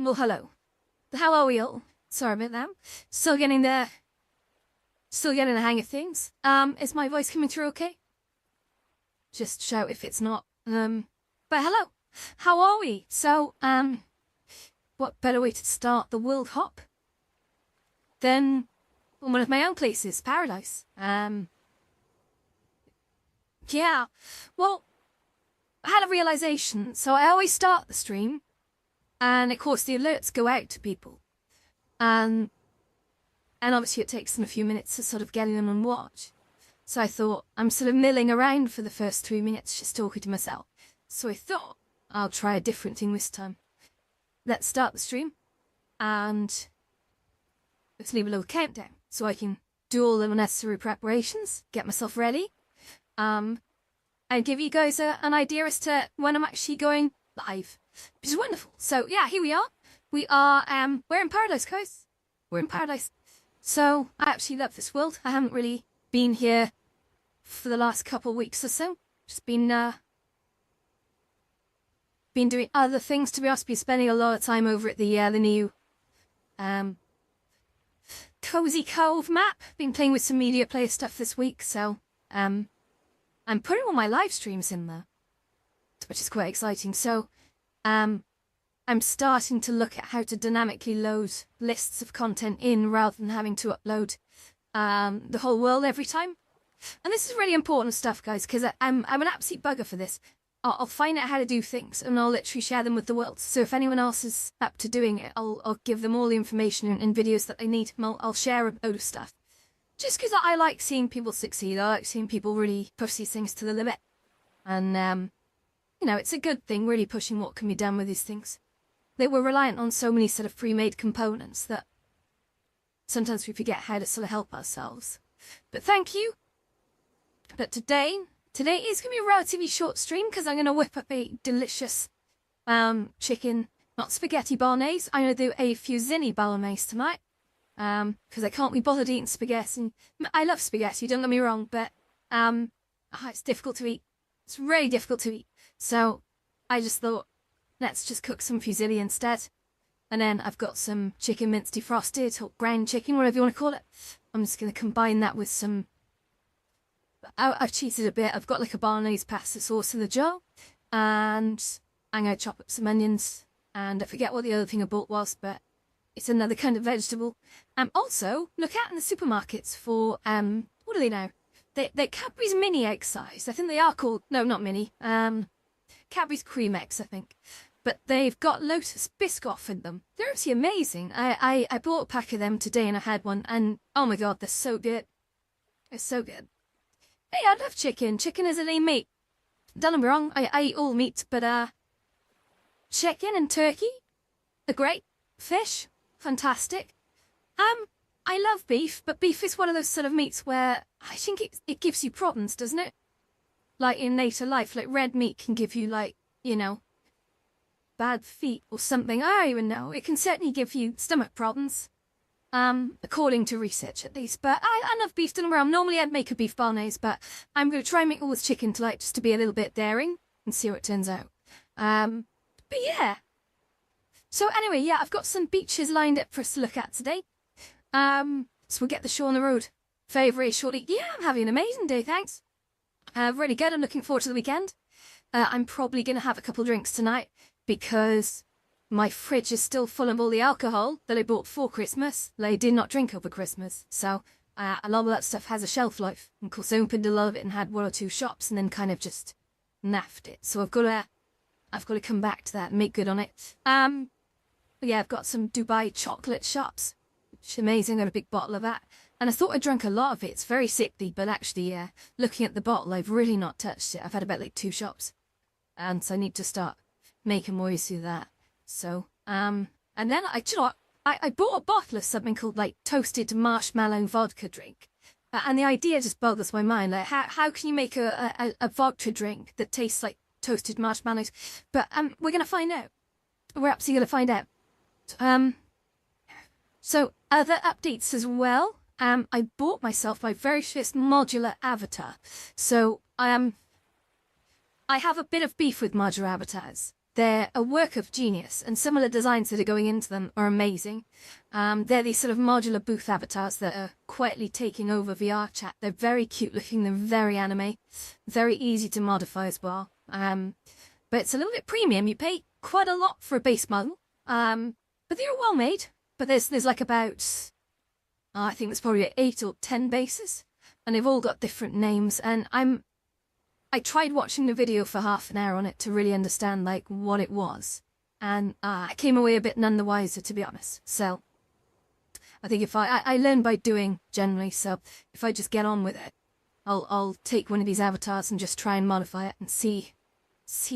Well, hello. How are we all? Sorry about that. Still getting the hang of things. Is my voice coming through okay? Just shout if it's not. But hello. How are we? So, what better way to start the World Hop than one of my own places, Paradise. Yeah. Well, I had a realization. So I always start the stream, and of course the alerts go out to people. And obviously it takes them a few minutes to sort of get in and watch. So I thought, I'm sort of milling around for the first 3 minutes just talking to myself. So I thought, I'll try a different thing this time. Let's start the stream, and let's leave a little countdown so I can do all the necessary preparations, get myself ready, and give you guys an idea as to when I'm actually going live, which is wonderful. So yeah, here we are. We are, we're in Paradise, guys. We're in Paradise. So I actually love this world. I haven't really been here for the last couple of weeks or so. Just been doing other things, to be honest. Been spending a lot of time over at the new Cozy Cove map. Been playing with some media player stuff this week, so I'm putting all my live streams in there, which is quite exciting. So I'm starting to look at how to dynamically load lists of content in rather than having to upload the whole world every time. And this is really important stuff, guys, because I'm an absolute bugger for this. I'll find out how to do things, and I'll literally share them with the world. So if anyone else is up to doing it, I'll give them all the information and videos that they need, and I'll share a load of stuff. Just because I like seeing people succeed. I like seeing people really push these things to the limit. And, you know, it's a good thing, really pushing what can be done with these things. They were reliant on so many sort of pre-made components that sometimes we forget how to sort of help ourselves. But thank you. But today is going to be a relatively short stream because I'm going to whip up a delicious chicken, not spaghetti bolognese. I'm going to do a fusilli bolognese tonight because I can't be bothered eating spaghetti. I love spaghetti, don't get me wrong, but it's difficult to eat. It's really difficult to eat. So I just thought, let's just cook some fusilli instead. And then I've got some chicken mince defrosted, or ground chicken, whatever you want to call it. I'm just going to combine that with some... I've cheated a bit. I've got like a bolognese pasta sauce in the jar. And I'm going to chop up some onions. And I forget what the other thing I bought was, but it's another kind of vegetable. Also, look out in the supermarkets for, what are they now? They're Cadbury's mini egg size. I think they are called, no, not mini. Cadbury's cream eggs, I think. But they've got Lotus Biscoff in them. They're absolutely amazing. I bought a pack of them today and I had one, and oh my god, they're so good. They're so good. Hey, I love chicken. Chicken is a lean meat. Don't get me wrong, I eat all meat, but chicken and turkey are great. Fish, fantastic. I love beef, but beef is one of those sort of meats where I think it gives you problems, doesn't it? Like in later life, like red meat can give you, like, you know, bad feet or something. I don't even know. It can certainly give you stomach problems. According to research at least. But I love beef, don't get me wrong. Normally I'd make a beef béarnaise, but I'm going to try and make all this chicken tonight just to be a little bit daring and see what it turns out. But yeah. So anyway, yeah, I've got some beaches lined up for us to look at today. So we'll get the show on the road very, very shortly. Yeah, I'm having an amazing day, thanks. Really good. I'm looking forward to the weekend. I'm probably going to have a couple drinks tonight because my fridge is still full of all the alcohol that I bought for Christmas that I did not drink over Christmas. So a lot of that stuff has a shelf life. And of course, I opened a lot of it and had one or two shops and then kind of just naffed it. So I've got to come back to that and make good on it. But yeah, I've got some Dubai chocolate shops. It's amazing. I got a big bottle of that. And I thought I drank a lot of it. It's very sickly, but actually, yeah, looking at the bottle, I've really not touched it. I've had about like 2 shops. And so I need to start making more use of that. So, and then I bought a bottle of something called like toasted marshmallow vodka drink. And the idea just boggles my mind. Like, how can you make a vodka drink that tastes like toasted marshmallows? But we're going to find out. We're absolutely going to find out. So other updates as well. I bought myself my very first modular avatar. So I have a bit of beef with modular avatars. They're a work of genius, and some of the designs that are going into them are amazing. They're these sort of modular booth avatars that are quietly taking over VR chat. They're very cute looking, they're very anime, very easy to modify as well. But it's a little bit premium. You pay quite a lot for a base model, but they're well made. But there's like about, I think there's probably 8 or 10 bases, and they've all got different names. And I tried watching the video for half an hour on it to really understand like what it was, and I came away a bit none the wiser, to be honest. So I think if I learn by doing generally, so if I just get on with it, I'll take one of these avatars and just try and modify it and see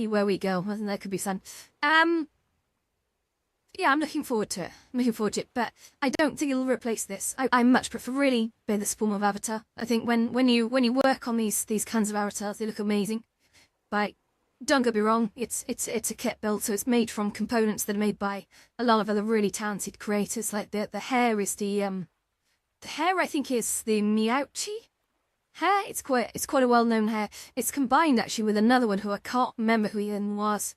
where we go. I think that could be fun. Yeah, I'm looking forward to it. But I don't think it'll replace this. I much prefer really be this form of avatar. I think when you work on these kinds of avatars, they look amazing. But don't get me wrong, it's a kit build, so it's made from components that are made by a lot of other really talented creators. Like the hair is the hair I think is the Miauchi hair. It's quite a well-known hair. It's combined actually with another one who I can't remember who he was.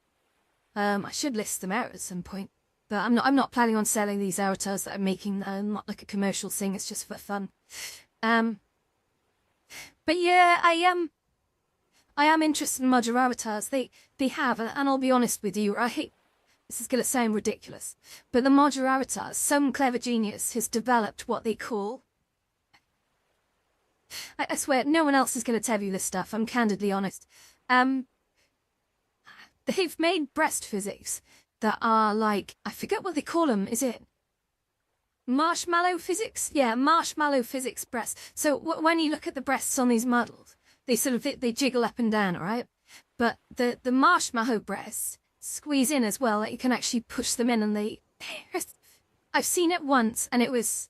I should list them out at some point. But I'm not planning on selling these avatars that I'm making. Not like a commercial thing. It's just for fun. But yeah, I am interested in modular avatars. They have, and I'll be honest with you, right? This is gonna sound ridiculous, but the modular avatars, some clever genius has developed what they call. I swear, no one else is gonna tell you this stuff. I'm candidly honest. They've made breast physics that are like, I forget what they call them. Is it marshmallow physics? Yeah, marshmallow physics breasts. So when you look at the breasts on these models, they jiggle up and down, all right? But the marshmallow breasts squeeze in as well. Like you can actually push them in, and I've seen it once, and it was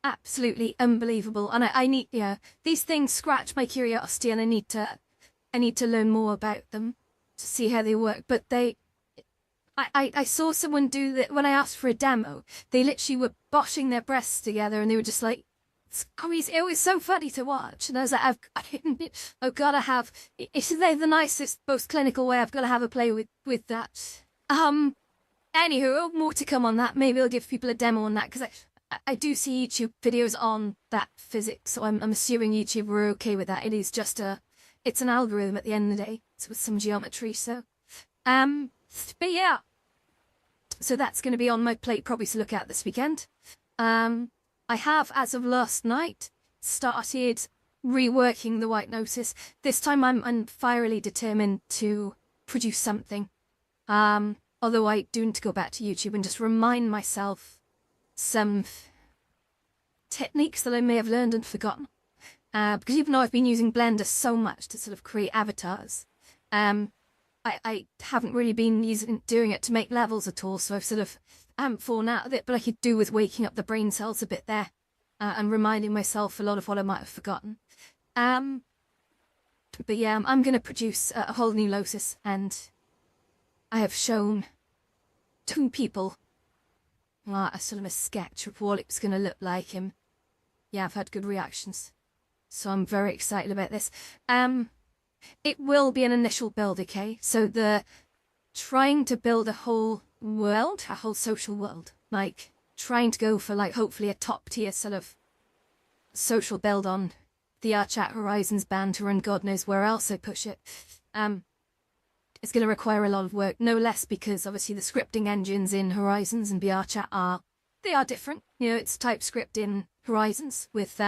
absolutely unbelievable. And I need, yeah, these things scratch my curiosity, and I need to learn more about them to see how they work. But I saw someone do that when I asked for a demo. They literally were boshing their breasts together, and they were just like, it was so funny to watch. And I was like, I've got to have, isn't that the nicest, most clinical way? I've got to have a play with that. Anywho, more to come on that. Maybe I'll give people a demo on that, because I do see YouTube videos on that physics, so I'm assuming YouTube were okay with that. It is just it's an algorithm at the end of the day. It's with some geometry, so. But yeah, so that's going to be on my plate probably to look at this weekend. I have, as of last night, started reworking the White Notice. This time I'm fierily determined to produce something. Although I do need to go back to YouTube and just remind myself some techniques that I may have learned and forgotten. Because even though I've been using Blender so much to sort of create avatars, I haven't really been doing it to make levels at all, so I've sort of fallen out of it, but I could do with waking up the brain cells a bit there and reminding myself a lot of what I might have forgotten. But yeah, I'm going to produce a whole new Lotus, and I have shown 2 people a sort of a sketch of what it's going to look like, and yeah, I've had good reactions. So I'm very excited about this. It will be an initial build, okay? So trying to build a whole world, a whole social world, like trying to go for like hopefully a top tier sort of social build on VR Chat, Horizons, Banter, and God knows where else I push it. It's going to require a lot of work, no less because obviously the scripting engines in Horizons and VR Chat are different. You know, it's TypeScript in Horizons with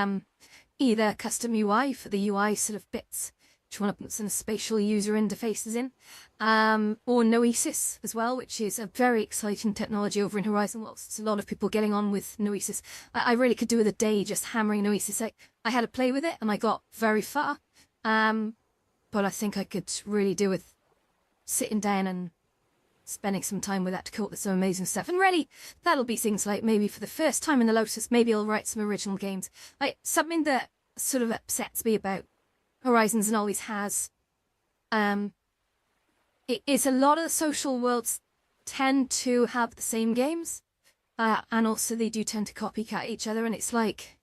either custom UI for the UI sort of bits, which you want to put some spatial user interfaces in, or Noesis as well, which is a very exciting technology over in Horizon Worlds. There's a lot of people getting on with Noesis. I really could do with a day just hammering Noesis. I had a play with it and I got very far, but I think I could really do with sitting down and spending some time with that to come up with some amazing stuff. And really, that'll be things like maybe for the first time in the Lotus, maybe I'll write some original games. Like something that sort of upsets me about Horizons and always has. It is a lot of the social worlds tend to have the same games, and also they do tend to copycat each other. And it's like,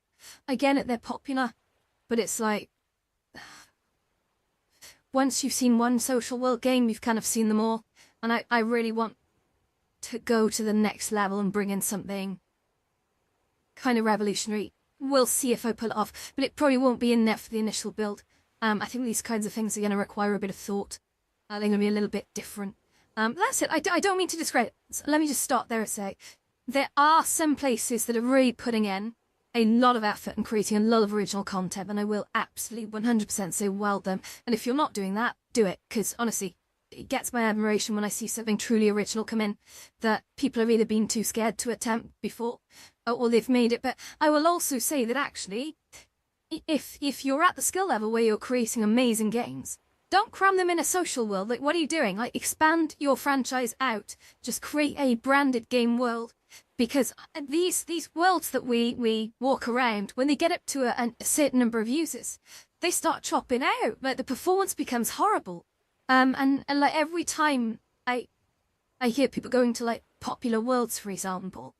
I get it, they're popular, but it's like once you've seen one social world game, you've kind of seen them all. And I really want to go to the next level and bring in something kind of revolutionary. We'll see if I pull it off, but it probably won't be in there for the initial build. I think these kinds of things are going to require a bit of thought. They're going to be a little bit different. That's it. I don't mean to discredit. So let me just start there and say, there are some places that are really putting in a lot of effort and creating a lot of original content, and I will absolutely 100% say well done. And if you're not doing that, do it, because honestly, it gets my admiration when I see something truly original come in that people have either been too scared to attempt before or they've made it. But I will also say that actually, if you're at the skill level where you're creating amazing games, don't cram them in a social world. Like, what are you doing? Like, expand your franchise out. Just create a branded game world. Because these worlds that we walk around, when they get up to a certain number of users, they start chopping out. Like, the performance becomes horrible. And like every time I hear people going to like popular worlds, for example,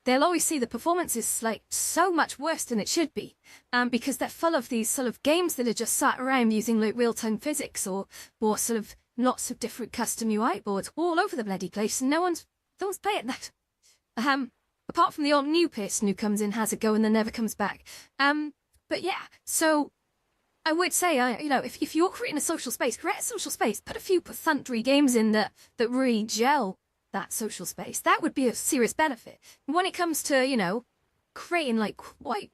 they'll always see the performance is like so much worse than it should be, because they're full of these sort of games that are just sat around using like real-time physics or sort of lots of different custom UI boards all over the bloody place, and no one's playing that. Apart from the odd new person who comes in, has a go, and then never comes back. But yeah, so I would say, if you're creating a social space, create a social space, put a few thundry games in that really gel that social space. That would be a serious benefit. When it comes to, creating like quite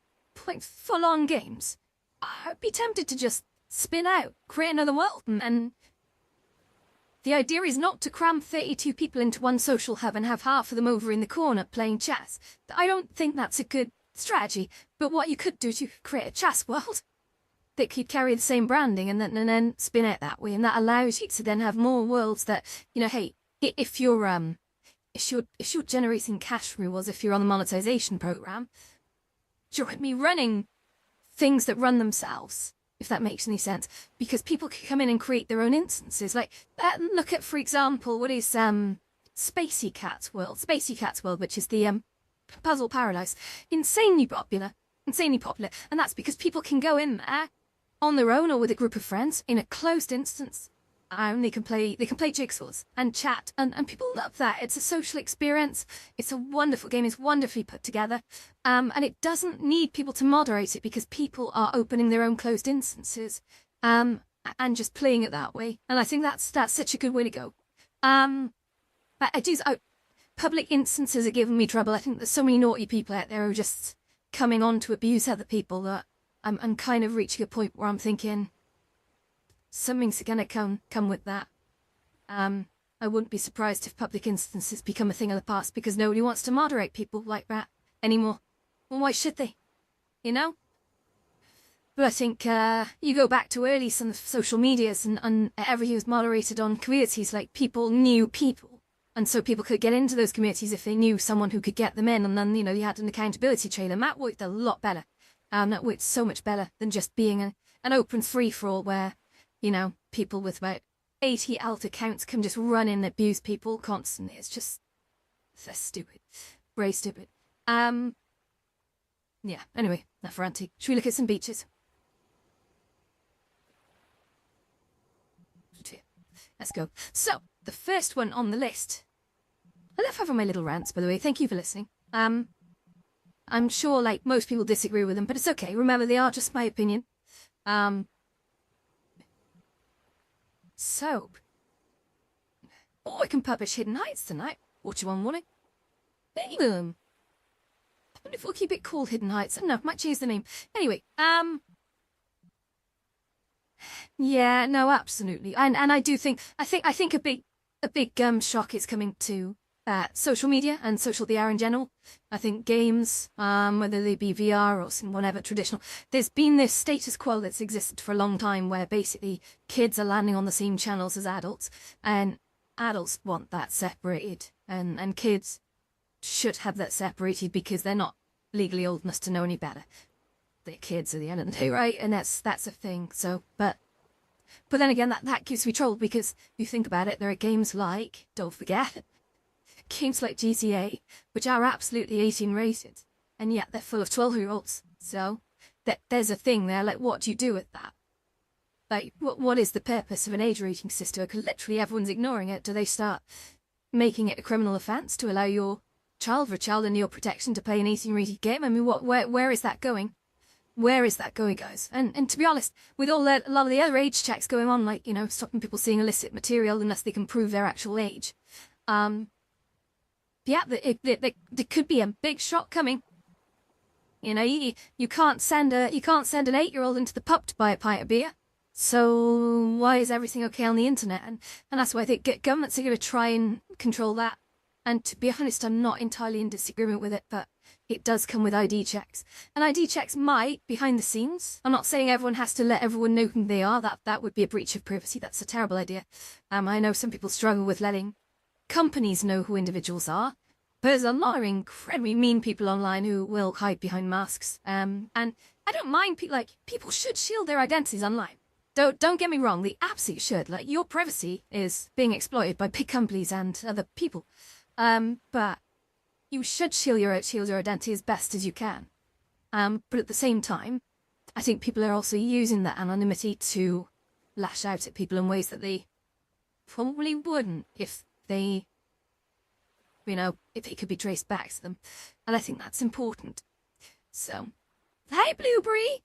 full-on games, I'd be tempted to just spin out, create another world, and the idea is not to cram 32 people into one social hub and have half of them over in the corner playing chess. I don't think that's a good strategy, but what you could do to create a chess world that could carry the same branding and then spin out that way, and that allows you to then have more worlds that, hey, if you're generating cash rewards, if you're on the monetization program, you're me running things that run themselves, if that makes any sense, because people can come in and create their own instances. Like, look at, for example, what is Spacey Cat's World, which is the Puzzle Paradise, insanely popular, and that's because people can go in there on their own or with a group of friends in a closed instance, and they can play jigsaws and chat, and people love that. It's a social experience. It's a wonderful game. It's wonderfully put together, and it doesn't need people to moderate it because people are opening their own closed instances, and just playing it that way. And I think that's such a good way to go. But public instances are giving me trouble. I think there's so many naughty people out there who are just coming on to abuse other people that I'm kind of reaching a point where I'm thinking something's gonna come with that. I wouldn't be surprised if public instances become a thing of the past because nobody wants to moderate people like that anymore. Well, why should they? You know? But I think you go back to early some social medias and everything was moderated on communities, like people knew people. And so people could get into those communities if they knew someone who could get them in. And then, you know, you had an accountability trail. And that worked a lot better. That worked so much better than just being an open free-for-all where, you know, people with about 80 alt accounts can just run in and abuse people constantly. It's just, that's stupid. Very stupid. Yeah, anyway, enough ranting. Should we look at some beaches? Let's go. So, the first one on the list. I love having my little rants, by the way. Thank you for listening. I'm sure, like, most people disagree with them, but it's okay. Remember, they are just my opinion. So, I can publish Hidden Heights tonight. What you want, morning? Boom. I wonder if we'll keep it called Hidden Heights. I don't know, might change the name. Anyway, yeah, no, absolutely. And I do think, I think a big shock is coming to social media and social VR in general. I think games, whether they be VR or some whatever traditional, there's been this status quo that's existed for a long time where basically kids are landing on the same channels as adults, and adults want that separated, and kids should have that separated because they're not legally old enough to know any better. They're kids at the end of the day, right? And that's a thing. So, but then again, that keeps me troubled because if you think about it, there are games like, don't forget, games like GTA, which are absolutely 18 rated, and yet they're full of 12-year-olds. So there's a thing there. Like, what do you do with that? Like, what is the purpose of an age rating system? Because literally everyone's ignoring it. Do they start making it a criminal offence to allow your child under your protection to play an 18 rated game? I mean, where is that going? Where is that going, guys? And to be honest, with a lot of the other age checks going on, like, you know, stopping people seeing illicit material unless they can prove their actual age, yeah, there could be a big shock coming. You know, you can't send an 8-year-old into the pub to buy a pint of beer. So why is everything okay on the internet? And that's why I think governments are going to try and control that. And to be honest, I'm not entirely in disagreement with it, but it does come with ID checks. And ID checks might, behind the scenes, I'm not saying everyone has to let everyone know who they are. That would be a breach of privacy. That's a terrible idea. I know some people struggle with letting companies know who individuals are. But there's a lot of incredibly mean people online who will hide behind masks. And I don't mind, people should shield their identities online. Don't get me wrong, they absolutely should. Like, your privacy is being exploited by big companies and other people. But you should shield your identity as best as you can. But at the same time, I think people are also using that anonymity to lash out at people in ways that they probably wouldn't if they, you know, if it could be traced back to them. And I think that's important. So, hi, Blueberry.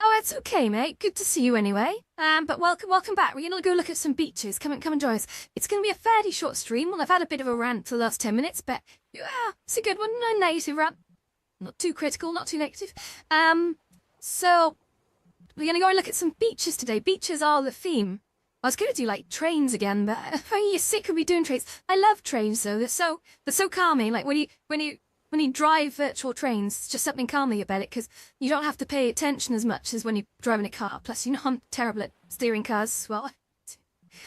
Oh, it's okay, mate. Good to see you anyway. But welcome back. We're going to go look at some beaches. Come and join us. It's going to be a fairly short stream. Well, I've had a bit of a rant for the last 10 minutes, but yeah, it's a good one. No negative rant. Not too critical, not too negative. So we're going to go and look at some beaches today. Beaches are the theme. I was going to do like trains again, but you're sick of me doing trains. I love trains though. They're so calming. Like when you drive virtual trains, it's just something calming about it because you don't have to pay attention as much as when you're driving a car. Plus, you know, I'm terrible at steering cars as well.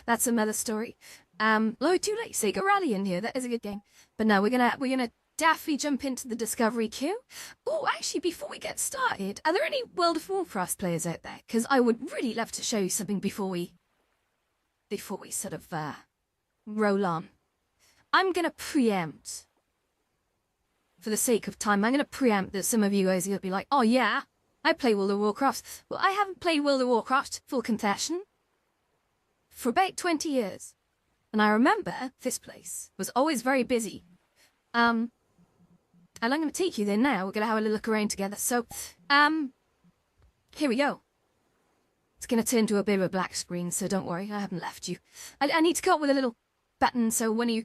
That's another story. Low too late. Sega Rally in here. That is a good game. But no, we're gonna daffy jump into the Discovery queue. Oh, actually, before we get started, are there any World of Warcraft players out there? Because I would really love to show you something before we sort of roll on. I'm gonna preempt. For the sake of time, I'm going to preempt that some of you guys are going to be like, oh yeah, I play World of Warcraft. Well, I haven't played World of Warcraft, full confession, for about 20 years. And I remember this place was always very busy. And I'm going to take you there now. We're going to have a little look around together. So, here we go. It's going to turn to a bit of a black screen, so don't worry, I haven't left you. I need to come up with a little button, so when you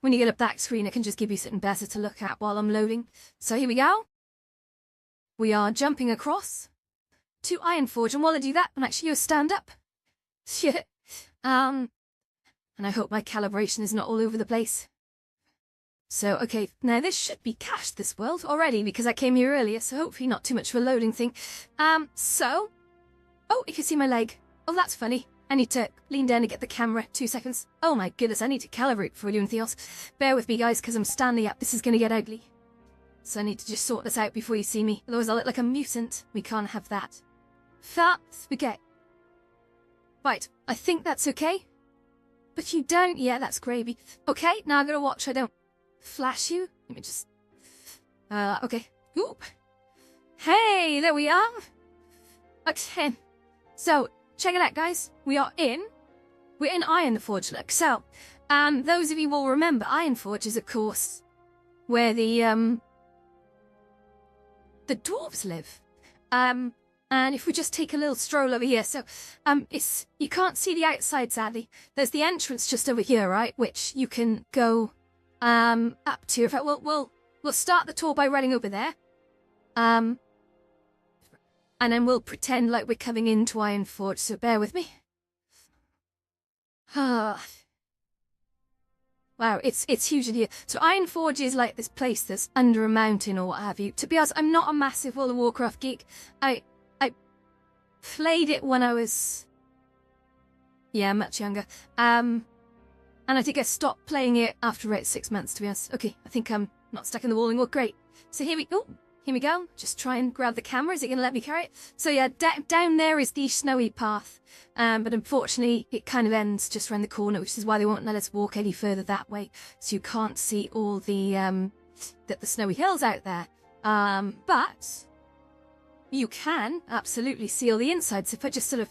get a black screen, it can just give you something better to look at while I'm loading. So here we go. We are jumping across to Ironforge, and while I do that, I'm actually going to stand up. Shit. And I hope my calibration is not all over the place. So, okay, now this should be cached, this world, already, because I came here earlier, so hopefully not too much of a loading thing. Oh, you can see my leg. Oh, that's funny. I need to lean down to get the camera. 2 seconds. Oh my goodness, I need to calibrate before I do anything else. Bear with me, guys, because I'm standing up. This is going to get ugly. So I need to just sort this out before you see me. Otherwise I'll look like a mutant. We can't have that. Spaghetti. Right, I think that's okay. But you don't? Yeah, that's gravy. Okay, now I gotta watch I don't flash you. Let me just... okay. Oop. Hey, there we are. Okay. So, check it out, guys. We're in Ironforge, look. So, those of you will remember, Ironforge is, of course, where the dwarves live. And if we just take a little stroll over here, so, you can't see the outside, sadly. There's the entrance just over here, right, which you can go, up to. In fact, we'll start the tour by running over there. And then we'll pretend like we're coming into Ironforge, so bear with me. Wow, it's huge in here. So Ironforge is like this place that's under a mountain or what have you. To be honest, I'm not a massive World of Warcraft geek. I played it when I was, yeah, much younger. And I think I stopped playing it after about 6 months, to be honest. Okay, I think I'm not stuck in the wall anymore. Great. So here we go. Here we go. Just try and grab the camera. Is it going to let me carry it? So yeah, down there is the snowy path. But unfortunately, it kind of ends just around the corner, which is why they won't let us walk any further that way. So you can't see all the snowy hills out there. But you can absolutely see all the inside. So if I just sort of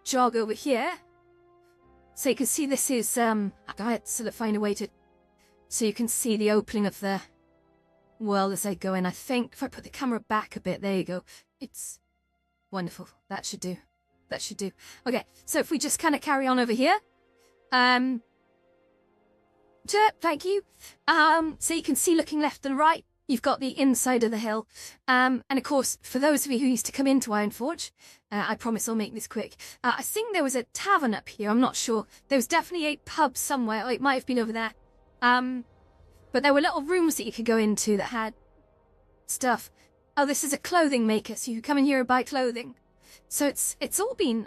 jog over here, so you can see this is I had to sort of find a way to, so you can see the opening of the world as I go in. I think if I put the camera back a bit, there you go. It's wonderful. That should do. That should do. Okay, so if we just kind of carry on over here. Thank you. So you can see looking left and right, you've got the inside of the hill. And of course, for those of you who used to come into Ironforge, I promise I'll make this quick. I think there was a tavern up here, I'm not sure. There was definitely a pub somewhere, or it might have been over there. But there were little rooms that you could go into that had stuff. Oh, this is a clothing maker, so you come in here and buy clothing. So it's all been,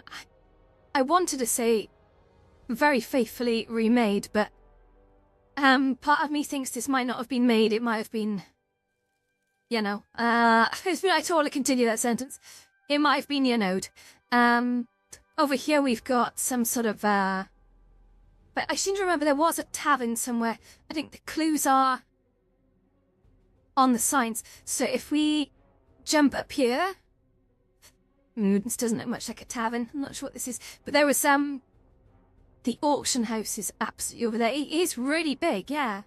I wanted to say, very faithfully remade, but part of me thinks this might not have been made. It might have been, you know, I totally continue that sentence. It might have been, you know. Over here we've got some sort of, but I seem to remember there was a tavern somewhere. I think the clues are on the signs. So if we jump up here, this doesn't look much like a tavern. I'm not sure what this is, but there was the auction house is absolutely over there. It is really big, yeah.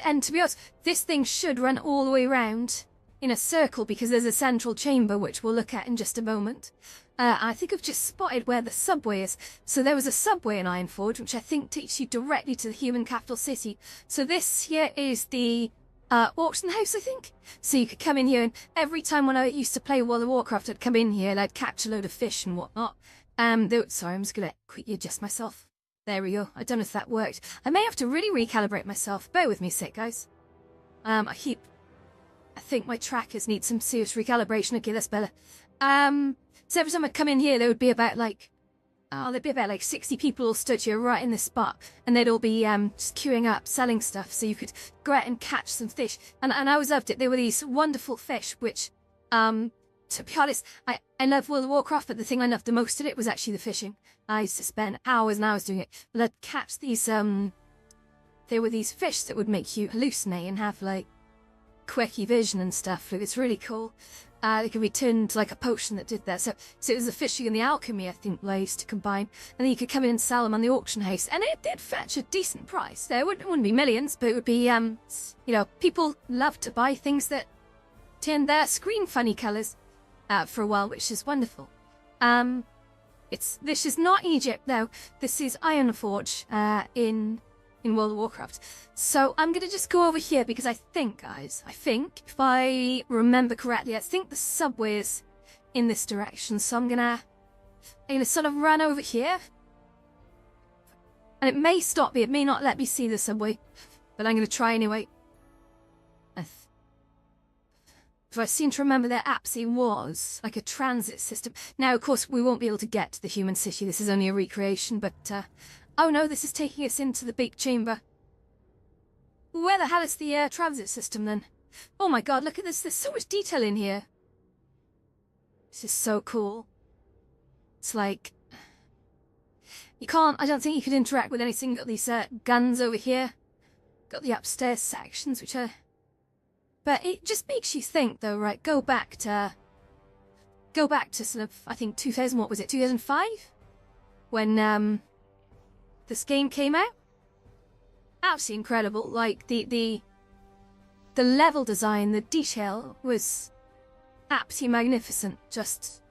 And to be honest, this thing should run all the way around in a circle because there's a central chamber which we'll look at in just a moment. I think I've just spotted where the subway is. So there was a subway in Ironforge, which I think takes you directly to the human capital city. So this here is the auction house, I think. So you could come in here, and every time when I used to play World of Warcraft, I'd come in here and I'd catch a load of fish and whatnot. Sorry, I'm just going to quickly adjust myself. There we go. I don't know if that worked. I may have to really recalibrate myself. Bear with me a sec, guys. I think my trackers need some serious recalibration. Okay, that's better. So every time I'd come in here, there would be about like, there'd be about like 60 people all stood here right in this spot, and they'd all be just queuing up, selling stuff, so you could go out and catch some fish. And I always loved it. They were these wonderful fish, which, to be honest, I love World of Warcraft, but the thing I loved the most at it was actually the fishing. I used to spend hours and hours doing it. But I'd catch these, there were these fish that would make you hallucinate and have like quirky vision and stuff. It was really cool. They could be turned to like a potion that did that. So it was the fishing and the alchemy, I think, they used to combine. And then you could come in and sell them on the auction house. And it did fetch a decent price. There wouldn't be millions, but it would be, you know, people love to buy things that turned their screen funny colours for a while, which is wonderful. This is not Egypt though. This is Ironforge in World of Warcraft. So I'm gonna just go over here because I think, guys, if I remember correctly, I think the subway is in this direction. So I'm gonna sort of run over here. And it may stop me, it may not let me see the subway, but I'm gonna try anyway. If I seem to remember, there actually was like a transit system. Now, of course, we won't be able to get to the human city. This is only a recreation, but oh no, this is taking us into the big chamber. Where the hell is the transit system then? Oh my god, look at this. There's so much detail in here. This is so cool. It's like I don't think you could interact with anything. Got these guns over here. Got the upstairs sections, which are... But it just makes you think, though, right? Go back to sort of, I think 2000, what was it, 2005? When this game came out? Absolutely incredible. Like, the level design, the detail was absolutely magnificent. Just...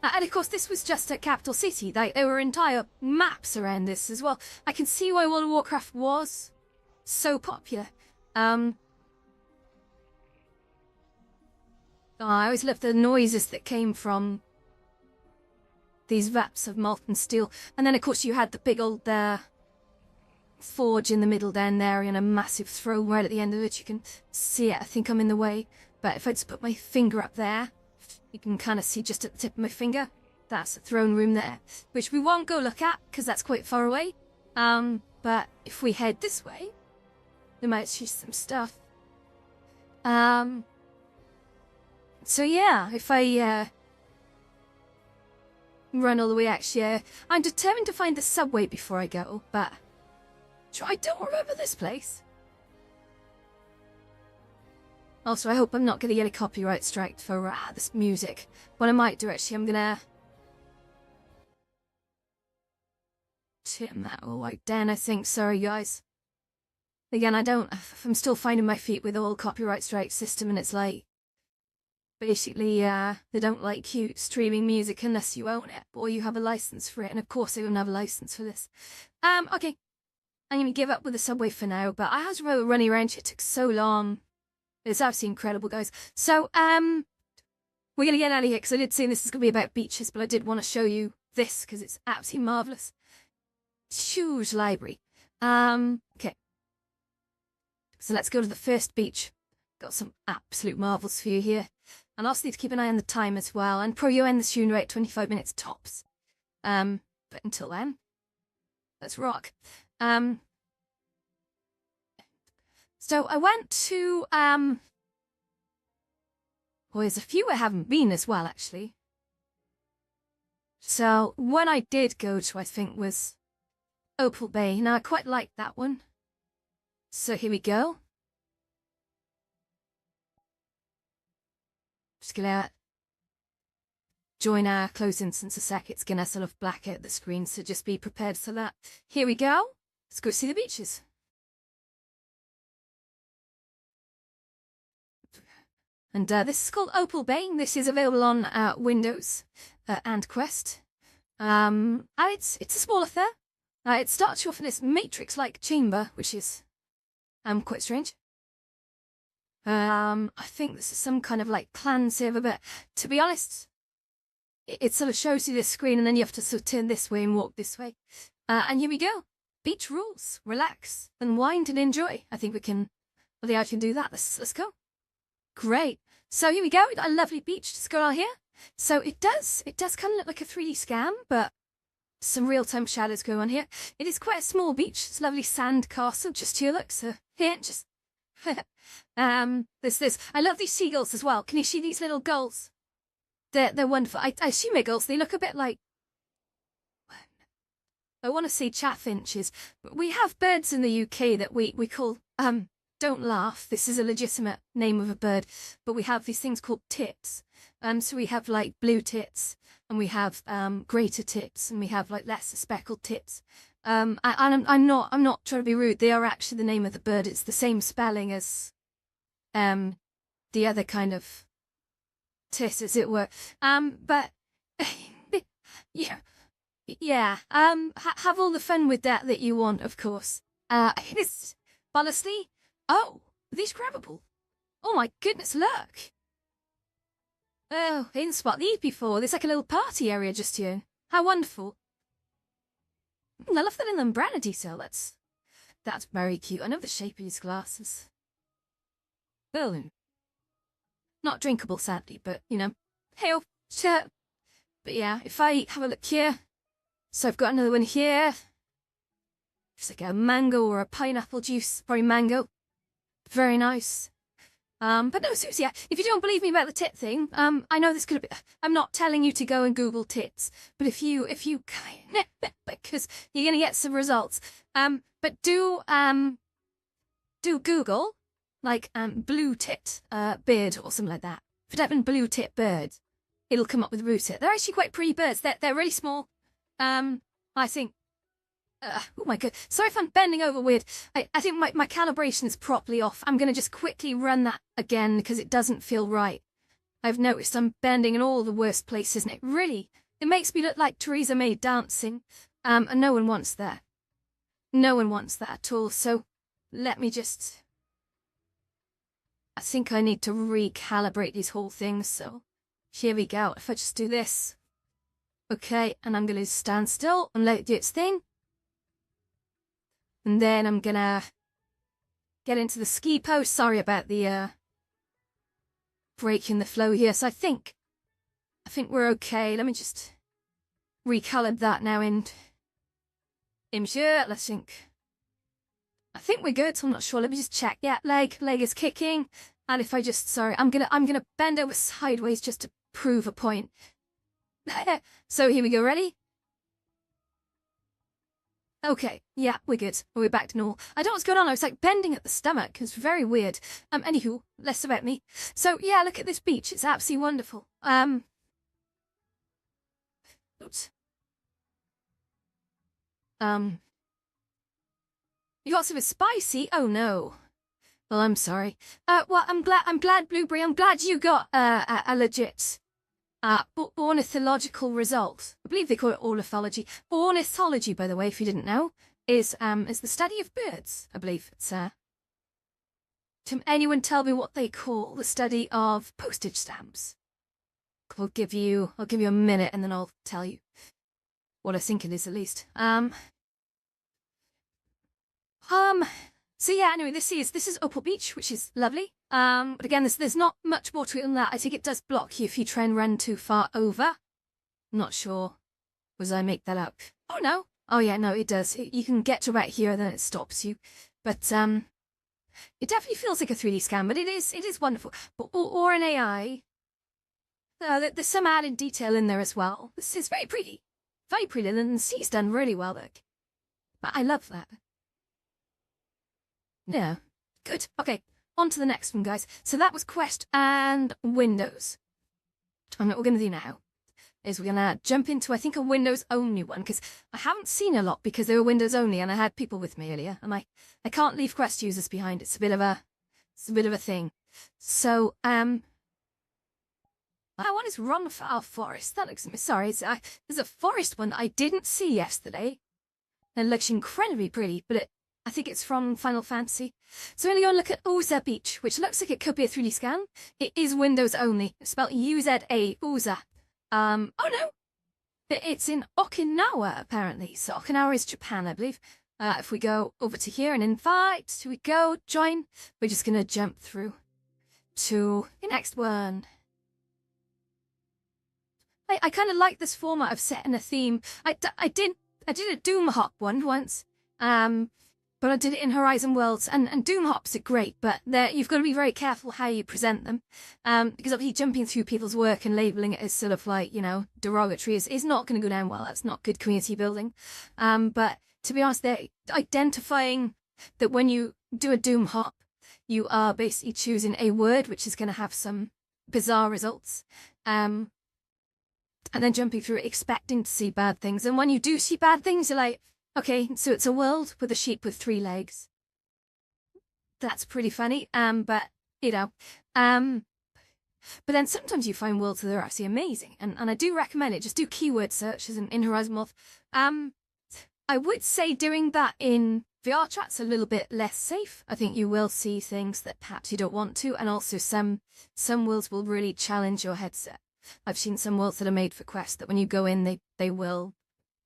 And of course, this was just at Capital City. There were entire maps around this as well. I can see why World of Warcraft was so popular. I always loved the noises that came from these vats of molten steel. And then, of course, you had the big old forge in the middle down there and a massive throne right at the end of it. You can see it. I think I'm in the way. But if I just put my finger up there, you can kind of see just at the tip of my finger. That's the throne room there, which we won't go look at because that's quite far away. But if we head this way, we might see some stuff. So yeah, if I run all the way, actually, I'm determined to find the subway before I go, but I don't remember this place. Also, I hope I'm not going to get a copyright strike for this music. What I might do, actually, I'm gonna turn that all right down, I think. Sorry, guys. Again, I'm still finding my feet with the whole copyright strike system, and it's like, basically, they don't like you streaming music unless you own it, or you have a license for it, and of course they don't have a license for this. Okay. I'm gonna give up with the subway for now, but I had to remember running around here. It took so long. It's absolutely incredible, guys. So, we're gonna get out of here, because I did say this is gonna be about beaches, but I did want to show you this, because it's absolutely marvellous. Huge library. Okay. So let's go to the first beach. Got some absolute marvels for you here. And also need to keep an eye on the time as well. And probably end the soon rate 25 minutes tops. But until then, let's rock. So I went to well, there's a few I haven't been as well, actually. So one I did go to, I think, was Opal Bay. Now I quite liked that one. So here we go. Just gonna join our close instance a sec. It's gonna sort of black out the screen, so just be prepared for that. Here we go. Let's go see the beaches. And this is called Opal Bay. This is available on Windows and Quest. And it's a small affair. It starts you off in this matrix-like chamber, which is quite strange. I think this is some kind of like clan server, but to be honest, it sort of shows you this screen and then you have to sort of turn this way and walk this way. And here we go. Beach rules. Relax, unwind and enjoy. I think we can, well, yeah, I can do that. Let's go. Great. So here we go. We've got a lovely beach to scroll here. So it does kind of look like a 3D scan, but some real-time shadows going on here. It is quite a small beach. It's a lovely sand castle just here, look. So here, just this. I love these seagulls as well. Can you see these little gulls? They're wonderful. I assume they're gulls. They look a bit like, I want to say chaffinches. We have birds in the UK that we call don't laugh. This is a legitimate name of a bird, but we have these things called tits. So we have like blue tits, and we have greater tits, and we have like lesser speckled tits. And I'm not trying to be rude. They are actually the name of the bird. It's the same spelling as the other kind of tit, as it were. But Yeah. Yeah. Have all the fun with that you want, of course. It's honestly. Oh, are these grabbable? Oh my goodness, look. Oh, I didn't spot these before. There's like a little party area just here. How wonderful. I love that in the umbrella detail. That's very cute. I know the shape of these glasses. Berlin. Not drinkable, sadly, but, you know. Hey, sure. But yeah, if I have a look here. So I've got another one here. It's like a mango or a pineapple juice. Probably mango. Very nice. But no, seriously, if you don't believe me about the tit thing, I know this could be. I'm not telling you to go and Google tits, but if you because you're gonna get some results. But do Google like blue tit bird or something like that. If you type in blue tit bird, it'll come up with blue tit. They're actually quite pretty birds. They're really small. I think. Oh my god. Sorry if I'm bending over weird. I think my calibration is properly off. I'm going to just quickly run that again because it doesn't feel right. I've noticed I'm bending in all the worst places and it makes me look like Theresa May dancing. And no one wants that. No one wants that at all. So let me just... I think I need to recalibrate these whole things. So here we go. If I just do this. Okay, and I'm going to stand still and let it do its thing. And then I'm gonna get into the ski pose. Sorry about the breaking the flow here. So I think we're okay. Let me just recolor that now in immature. Let's think. I think we're good. So I'm not sure. Let me just check. Yeah, leg is kicking. And if I just I'm gonna bend over sideways just to prove a point. So here we go. Ready? Okay, yeah, we're good. We're back to normal. I don't know what's going on. I was like bending at the stomach. It's very weird. Anywho, less about me. So yeah, look at this beach. It's absolutely wonderful. Oops. You got something spicy? Oh no. Well, I'm sorry. Well, I'm glad, Blueberry. I'm glad you got a legit ornithological result. I believe they call it ornithology. Ornithology, by the way, if you didn't know, is the study of birds. I believe it's Can anyone tell me what they call the study of postage stamps? I'll give you a minute and then I'll tell you what I think it is at least. So yeah, anyway, this is Opal Beach, which is lovely. But again, there's not much more to it than that. I think it does block you if you try and run too far over. Not sure. Was I make that up? Oh no. Oh yeah, no, it does. You can get to about here, then it stops you. But it definitely feels like a 3D scan, but it is wonderful. But or an AI. There's some added detail in there as well. This is very pretty, and the sea's done really well, look. But I love that. Yeah, good. Okay, on to the next one, guys. So that was Quest and Windows. And what we're going to do now is we're going to jump into, I think, a Windows-only one, because I haven't seen a lot because they were Windows-only, and I had people with me earlier, and I can't leave Quest users behind. It's a bit of a thing. So, that one is Ronfal Forest. That looks, sorry, there's a forest one that I didn't see yesterday. It looks incredibly pretty, but I think it's from Final Fantasy. So we're going to go and look at Uza Beach, which looks like it could be a 3D scan. It is Windows only. It's spelled U-Z-A, Uza. Oh no! It's in Okinawa, apparently. So Okinawa is Japan, I believe. If we go over to here and invite, here we go, join. We're just going to jump through to the next one. I kind of like this format of setting a theme. I did a Doom Hop one once. But I did it in Horizon Worlds, and Doom Hops are great, but you've got to be very careful how you present them, because obviously jumping through people's work and labelling it as sort of like, you know, derogatory is not going to go down well. That's not good community building. But to be honest, they're identifying that when you do a Doom Hop, you are basically choosing a word which is going to have some bizarre results, and then jumping through it expecting to see bad things. And when you do see bad things, you're like, okay, so it's a world with a sheep with 3 legs. That's pretty funny, but, you know. But then sometimes you find worlds that are absolutely amazing, and I do recommend it. Just do keyword searches in Horizon Moth. I would say doing that in VR chat's a little bit less safe. I think you will see things that perhaps you don't want to, and also some worlds will really challenge your headset. I've seen some worlds that are made for Quest that when you go in, they will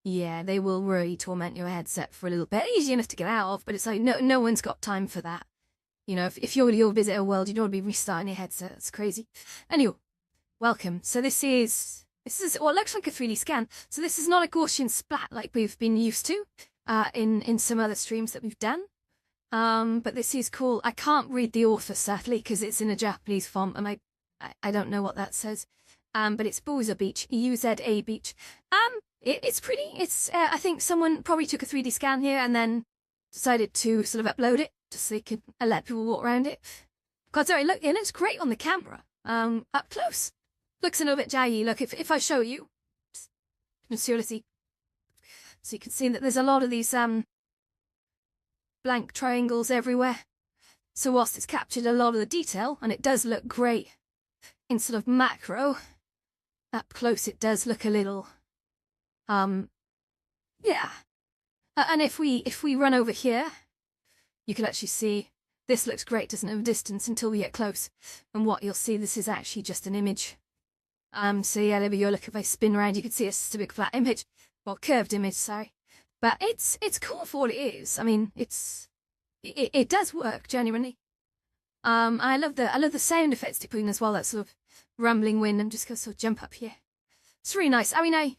really torment your headset for a little bit. Easy enough to get out of, but it's like no one's got time for that. You know, if you'll visit a world, you don't want to be restarting your headset. It's crazy. Anyway, welcome. So this is what looks like a 3D scan. So this is not a Gaussian splat like we've been used to in some other streams that we've done. But this is cool. I can't read the author sadly because it's in a Japanese font, and I don't know what that says. But it's Buza Beach, UZA Beach. It's pretty. It's I think someone probably took a 3D scan here and then decided to sort of upload it just so they could let people walk around it. God, sorry, look, it looks great on the camera. Up close, looks a little bit jaggy. Look, if I show you, seriously, so you can see that there's a lot of these blank triangles everywhere. So whilst it's captured a lot of the detail, and it does look great in sort of macro, up close it does look a little, yeah. And if we run over here, you can actually see this looks great, doesn't it, from distance until we get close. And what you'll see, this is actually just an image. So yeah, there we go. Look, if I spin around, you can see it's just a big flat image, well, curved image, sorry. But it's cool for what it is. I mean, it does work genuinely. I love the sound effects they put in as well. That sort of rumbling wind. I'm just gonna sort of jump up here. It's really nice. I mean,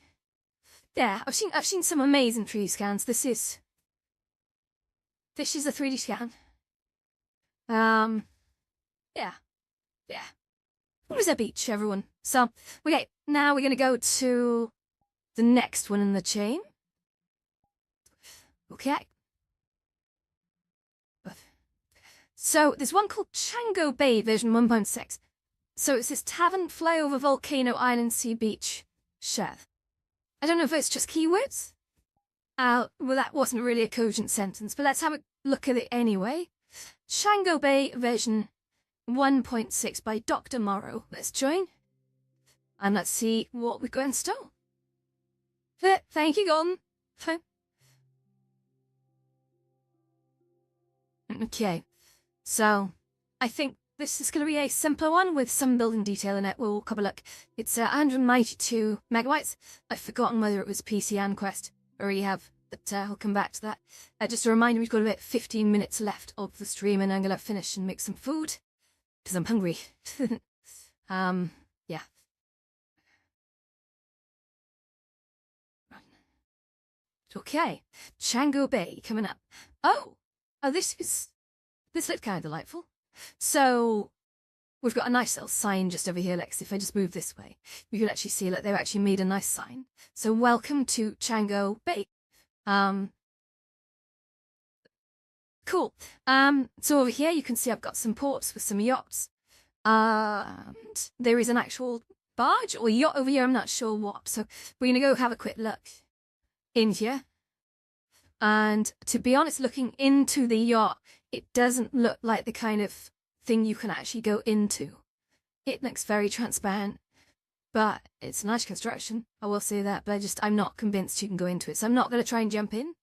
I've seen some amazing 3D scans. This is a 3D scan. Yeah. Buza Beach, everyone. So, okay, now we're gonna go to the next one in the chain. Okay. So, there's one called Chango Bay version 1.6. So it's this tavern, flyover, volcano, island, sea, beach, chef. I don't know if it's just keywords. Well, that wasn't really a cogent sentence, but let's have a look at it anyway. Chango Bay version 1.6 by Dr. Morrow. Let's join. And let's see what we've got in store. Thank you, Gordon. Okay, so I think this is going to be a simpler one with some building detail in it. We'll have a look. It's 192 megabytes. I've forgotten whether it was PC and Quest or EHAV, but I'll come back to that. Just a reminder, we've got about 15 minutes left of the stream, and I'm going to finish and make some food because I'm hungry. Yeah. Okay, Chango Bay coming up. Oh, this looks kind of delightful. So we've got a nice little sign just over here, Lex. If I just move this way, you can actually see that they've actually made a nice sign. So welcome to Chango Bay. Cool. So over here you can see I've got some ports with some yachts. And there is an actual barge or yacht over here, I'm not sure what. So we're gonna go have a quick look in here. And to be honest, looking into the yacht, it doesn't look like the kind of thing you can actually go into. It looks very transparent, but it's a nice construction. I will say that, but I'm not convinced you can go into it. So I'm not going to try and jump in.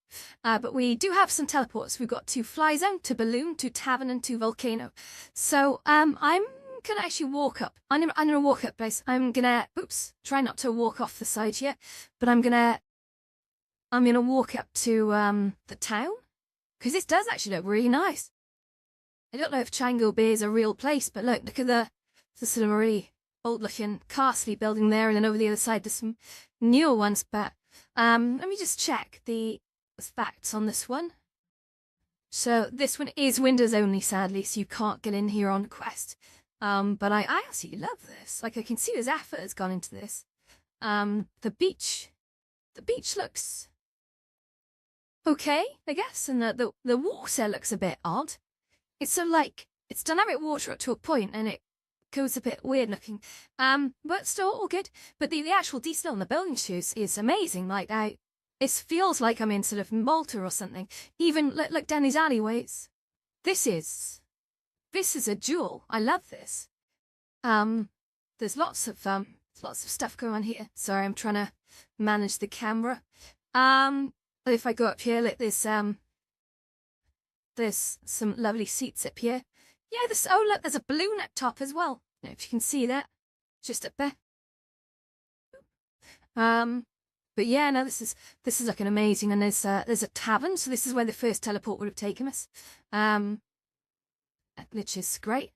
But we do have some teleports. We've got to Fly Zone, to Balloon, to Tavern, and to Volcano. So I'm gonna actually walk up. I'm gonna walk up, guys. I'm gonna try not to walk off the side here, but I'm gonna walk up to the town. Because this does actually look really nice. I don't know if Chango Bay is a real place, but look at the sort of really old-looking castle building there, and then over the other side there's some newer ones. But let me just check the facts on this one. So this one is Windows only, sadly, so you can't get in here on Quest. But I absolutely love this. Like, I can see there's effort has gone into this. The beach looks okay, I guess, and the water looks a bit odd. It's sort of like it's dynamic water up to a point, and it goes a bit weird looking. But still all good. But the actual detail on the building shoes is amazing. Like, it feels like I'm in sort of Malta or something. Even look down these alleyways. This is a jewel. I love this. there's lots of stuff going on here. Sorry, I'm trying to manage the camera. If I go up here, like there's some lovely seats up here. Yeah, oh look, there's a balloon up top as well. If you can see that, just up there. But yeah, no, this is looking amazing, and there's a tavern, so this is where the first teleport would have taken us, which is great.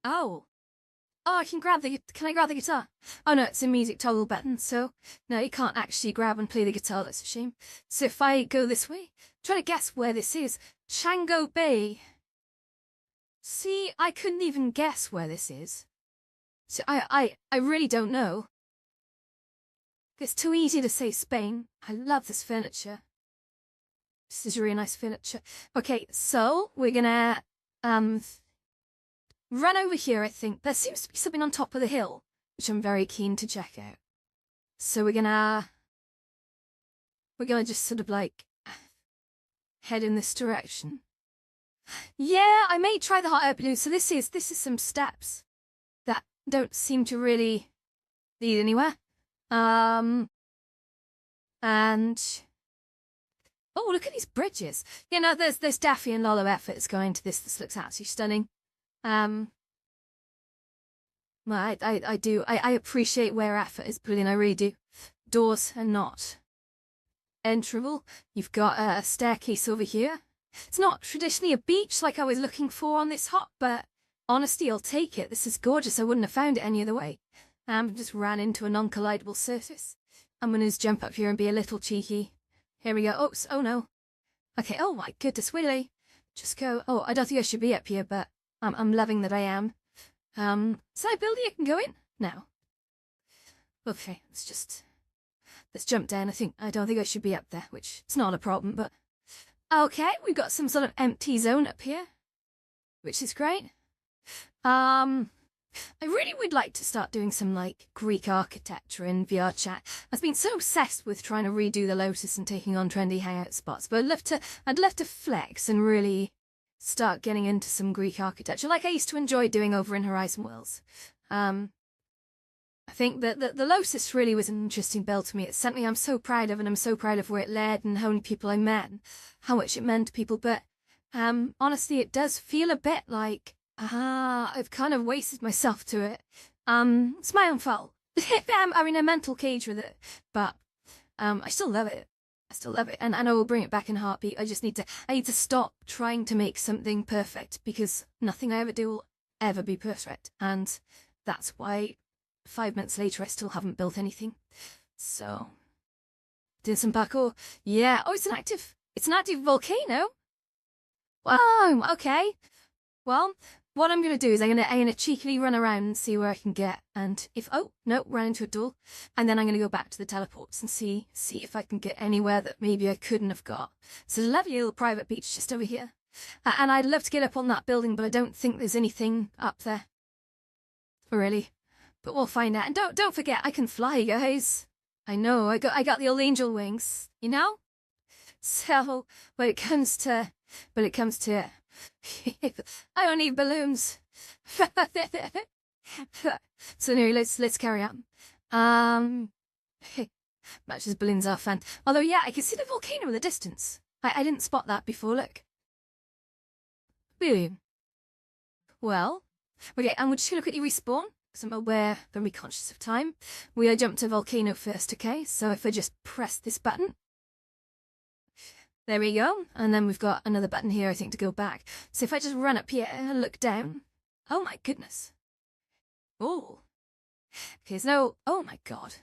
Oh, I can grab can I grab the guitar? Oh no, it's a music toggle button, so no, you can't actually grab and play the guitar. That's a shame. So if I go this way, try to guess where this is. Chango Bay. See, I couldn't even guess where this is. So I really don't know. It's too easy to say Spain. I love this furniture. This is really nice furniture. Okay, so we're gonna run over here, I think. There seems to be something on top of the hill, which I'm very keen to check out. So we're gonna just sort of like head in this direction. Yeah, I may try the hot air balloon. So this is some steps that don't seem to really lead anywhere. And oh, look at these bridges. You know, there's Daffy and Lolo efforts going into this. This looks absolutely stunning. Well, I appreciate where effort is put in. I really do. Doors are not enterable. You've got a staircase over here. It's not traditionally a beach like I was looking for on this hop, but honestly, I'll take it. This is gorgeous. I wouldn't have found it any other way. Just ran into a non-collidable surface. I'm gonna just jump up here and be a little cheeky. Here we go. Oops, oh no. Okay, oh my goodness, Willie. Just go. Oh, I don't think I should be up here, but I'm loving that I am. Is that a building I can go in? No. Okay, let's jump down. I don't think I should be up there, which it's not a problem, but okay, we've got some sort of empty zone up here, which is great. I really would like to start doing some like Greek architecture in VR chat. I've been so obsessed with trying to redo the Lotus and taking on trendy hangout spots, but I'd love to flex and really start getting into some Greek architecture, like I used to enjoy doing over in Horizon Worlds. I think that the Lotus really was an interesting build to me. It's something I'm so proud of, and I'm so proud of where it led and how many people I met and how much it meant to people. But honestly, it does feel a bit like I've kind of wasted myself to it. It's my own fault. I'm in a mental cage with it, but I still love it. I still love it, and I will bring it back in a heartbeat. I need to stop trying to make something perfect, because nothing I ever do will ever be perfect, and that's why 5 minutes later I still haven't built anything. So, doing some parkour. Yeah. Oh, it's an active volcano. Wow. Okay. Well, what I'm going to do is I'm going to cheekily run around and see where I can get, and if, oh, no, ran into a door, and then I'm going to go back to the teleports and see if I can get anywhere that maybe I couldn't have got. So there's a lovely little private beach just over here, and I'd love to get up on that building, but I don't think there's anything up there. Really. But we'll find out. And don't forget, I can fly, guys. I know, I got the old angel wings, you know? So, when it comes to I don't need balloons. So anyway, let's carry on. Much as balloons are fun. Although yeah, I can see the volcano in the distance. I didn't spot that before, look. Boom. Well, okay, and we're just gonna quickly respawn, because I'm aware, very conscious of time. We jumped to volcano first, okay? So if I just press this button, there we go. And then we've got another button here, I think, to go back. So if I just run up here and look down, oh my goodness. Oh. Okay, so now, oh my god.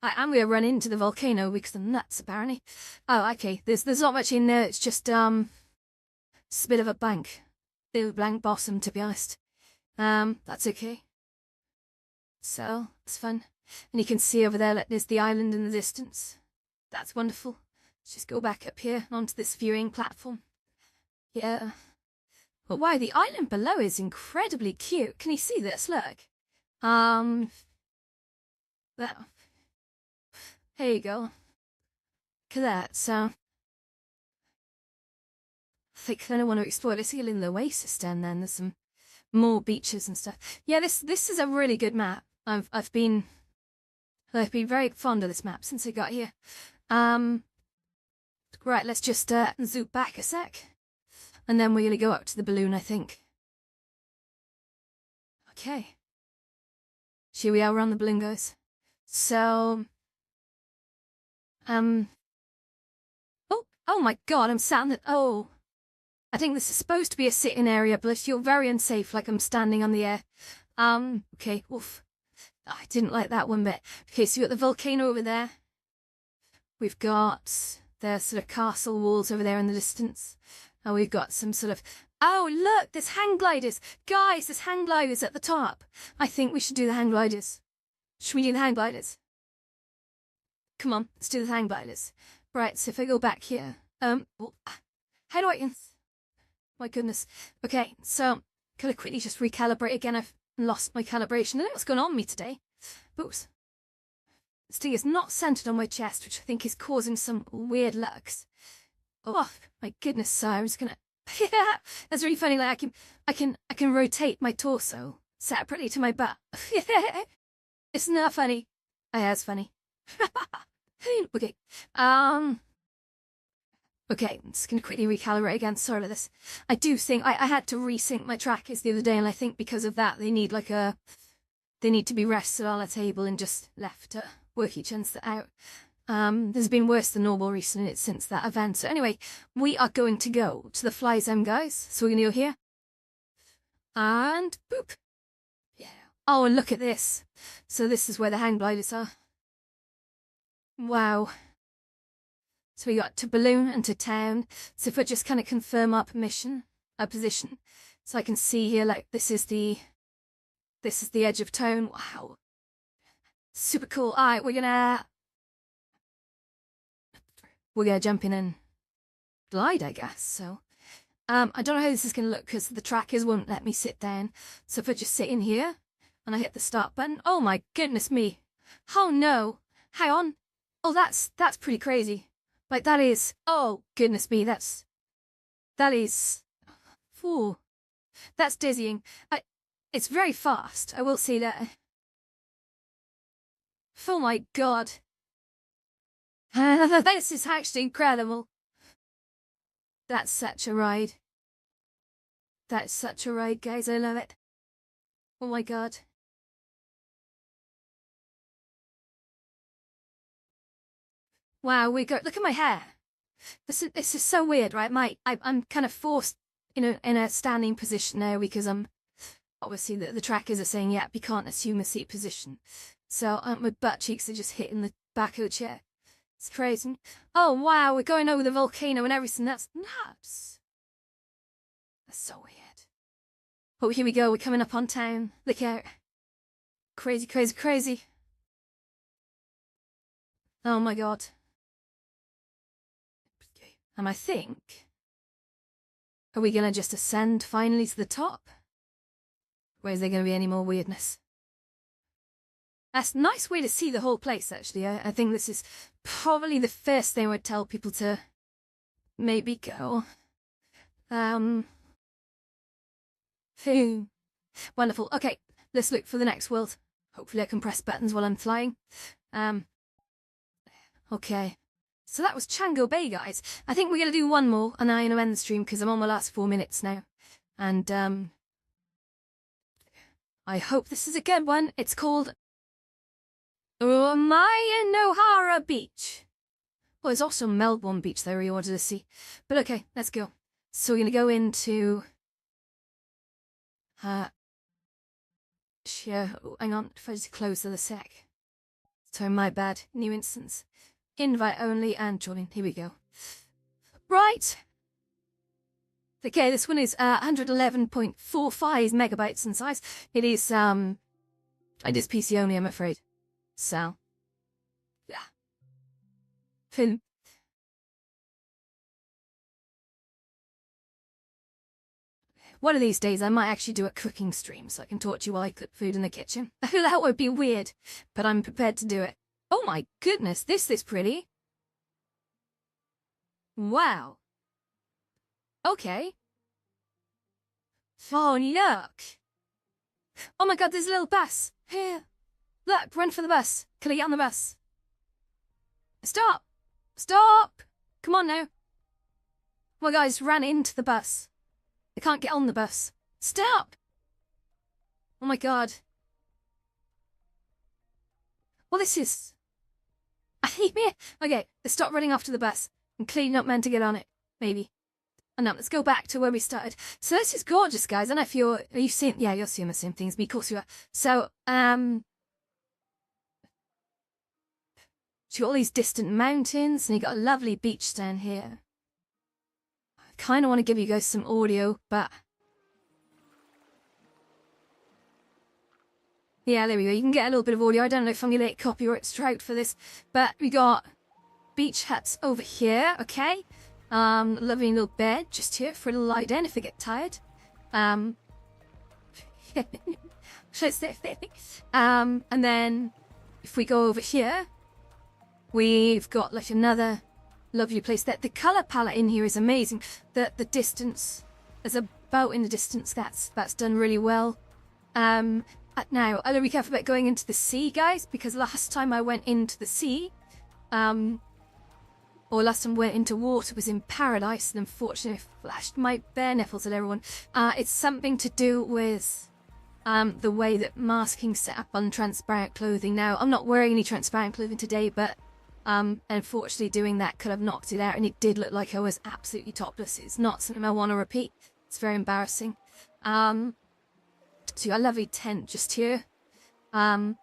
I'm gonna run into the volcano because I'm nuts, apparently. Oh, okay, there's not much in there, it's just a bit of a bank. Little blank bottom, to be honest. That's okay. So, it's fun. And you can see over there, like, there's the island in the distance. That's wonderful. Let's just go back up here and onto this viewing platform. Yeah. But wow, the island below is incredibly cute. Can you see this? Look. There. Here you go. Look at that. So, I think I don't want to explore. Let's see a little oasis down there. And there's some more beaches and stuff. Yeah, this is a really good map. I've been very fond of this map since I got here. Right, let's just zoom back a sec. And then we're gonna go up to the balloon, I think. Okay. Here we are, we're on the balloon, guys. So, oh my god, I'm sat in the, I think this is supposed to be a sitting area, but I feel very unsafe, like I'm standing on the air. Okay, oof. I didn't like that one bit. Okay, so we've got the volcano over there. We've got the sort of castle walls over there in the distance. And we've got some sort of, oh look, there's hang gliders. Guys, there's hang gliders at the top. I think we should do the hang gliders. Should we do the hang gliders? Come on, let's do the hang gliders. Right, so if I go back here, how do I, my goodness. Okay, so, gotta quickly just recalibrate again. I've lost my calibration. I don't know what's going on with me today. Oops. This thing is not centered on my chest, which I think is causing some weird lux. Oh, my goodness, so I'm just gonna, yeah, that's really funny. Like I can rotate my torso separately to my butt. It's not funny. Yeah, it's funny. Okay. Okay, I'm just gonna quickly recalibrate again. Sorry about this. I do think I had to resync my trackers the other day, and I think because of that they need to be rested on a table and just left to work each other out. There's been worse than normal recently since that event. So anyway, we are going to go to the Fly Zone, guys. So we're gonna go here. And boop. Yeah. Oh, and look at this. So this is where the hang gliders are. Wow. So we got to balloon and to town. So if I just kind of confirm our position, so I can see here, like this is the edge of town. Wow, super cool. All right, we're gonna jump in and glide, I guess. So, I don't know how this is gonna look because the trackers won't let me sit down. So if I just sit in here and I hit the start button, oh my goodness me! Oh no, hang on. Oh, that's pretty crazy. Like that is, oh goodness me, that is, ooh, that's dizzying. It's very fast, I will say that. Oh my god. This is actually incredible. That's such a ride. That's such a ride, guys, I love it. Oh my god. Wow, look at my hair. This is so weird, right? I'm kind of forced in a standing position now because I'm obviously the trackers are saying, yeah, we can't assume a seat position. So my butt cheeks are just hitting the back of the chair. It's crazy. Oh wow, we're going over the volcano and everything. That's nuts. That's so weird. Oh, here we go. We're coming up on town. Look out. Crazy, crazy, crazy. Oh my god. And I think, are we gonna just ascend finally to the top? Or is there gonna be any more weirdness? That's a nice way to see the whole place, actually. I think this is probably the first thing I would tell people to maybe go. Wonderful. Okay, let's look for the next world. Hopefully I can press buttons while I'm flying. Okay. So that was Chango Bay, guys. I think we're going to do one more, and I'm going to end the stream because I'm on my last 4 minutes now. And, I hope this is a good one. It's called Mayanohara Beach. Well, there's also Melbourne Beach there you wanted to see. But okay, let's go. So we're going to go into... Sure. Oh, hang on, if I just close the sec. So my bad. New instance. Invite only and join. Here we go. Right. Okay, this one is 111.45 megabytes in size. It is PC only, I'm afraid. So, yeah. Film. One of these days I might actually do a cooking stream so I can talk to you while I cook food in the kitchen. That would be weird, but I'm prepared to do it. Oh my goodness, this is pretty. Wow. Okay. Oh, look. Oh my god, there's a little bus. Here. Look, run for the bus. Can I get on the bus? Stop! Stop! Come on now. Oh my god, I just ran into the bus. I can't get on the bus. Stop! Oh my god. Well, this is... Okay, let's stop running after the bus. I'm clearly not meant to get on it. Maybe. And now let's go back to where we started. So this is gorgeous, guys. I don't know if you're... Are you seeing... Yeah, you're seeing the same things. Of course you are. So, you got all these distant mountains, and you got a lovely beach down here. I kind of want to give you guys some audio, but... Yeah, there we go. You can get a little bit of audio. I don't know if I'm going to get copyright strike for this, but we got beach huts over here, okay? Lovely little bed just here for a little lie down if I get tired. And then if we go over here, we've got like another lovely place. That the color palette in here is amazing. The distance, there's a boat in the distance. That's done really well. Now I'll be careful about going into the sea, guys, because last time I went into the sea, or last time I went into water was in Paradise, and unfortunately I flashed my bare nipples at everyone. It's something to do with the way that masking set up on transparent clothing. Now, I'm not wearing any transparent clothing today, but unfortunately doing that could have knocked it out, and it did look like I was absolutely topless. It's not something I want to repeat. It's very embarrassing. So a lovely tent just here. Yeah,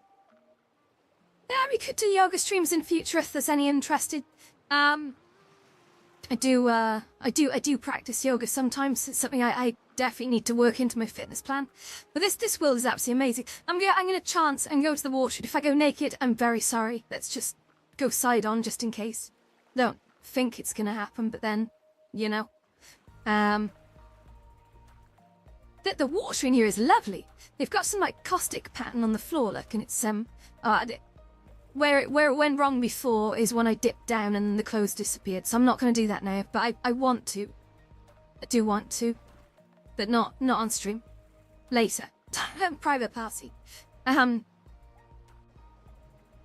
we could do yoga streams in future if there's any interested. I do practice yoga sometimes. It's something I definitely need to work into my fitness plan. But this world is absolutely amazing. I'm gonna chance and go to the water. If I go naked, I'm very sorry. Let's just go side on just in case. Don't think it's gonna happen, but then, you know. The water in here is lovely. They've got some like caustic pattern on the floor, look, and it's where it went wrong before is when I dipped down and the clothes disappeared. So I'm not going to do that now, but I want to. I do want to, but not on stream. Later, private party.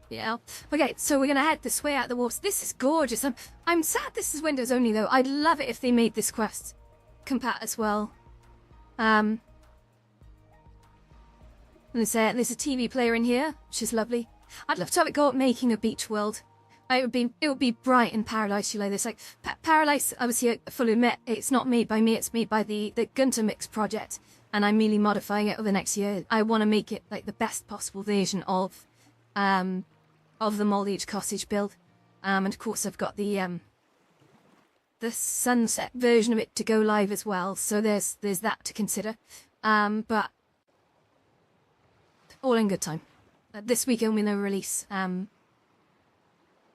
Yeah. Okay, so we're gonna head this way out the water. This is gorgeous. I'm sad this is Windows only though. I'd love it if they made this quest compat as well. And there's a TV player in here, which is lovely. I'd love to have it go up making a beach world. It would be bright in Paradise. You like this, like Paradise. Obviously, I fully admit it's not made by me. It's made by the Gunter Mix project, and I'm merely modifying it over the next year. I want to make it like the best possible version of the Moldage Cottage build. And of course, I've got the sunset version of it to go live as well. So there's that to consider. But all in good time. This weekend we're going to release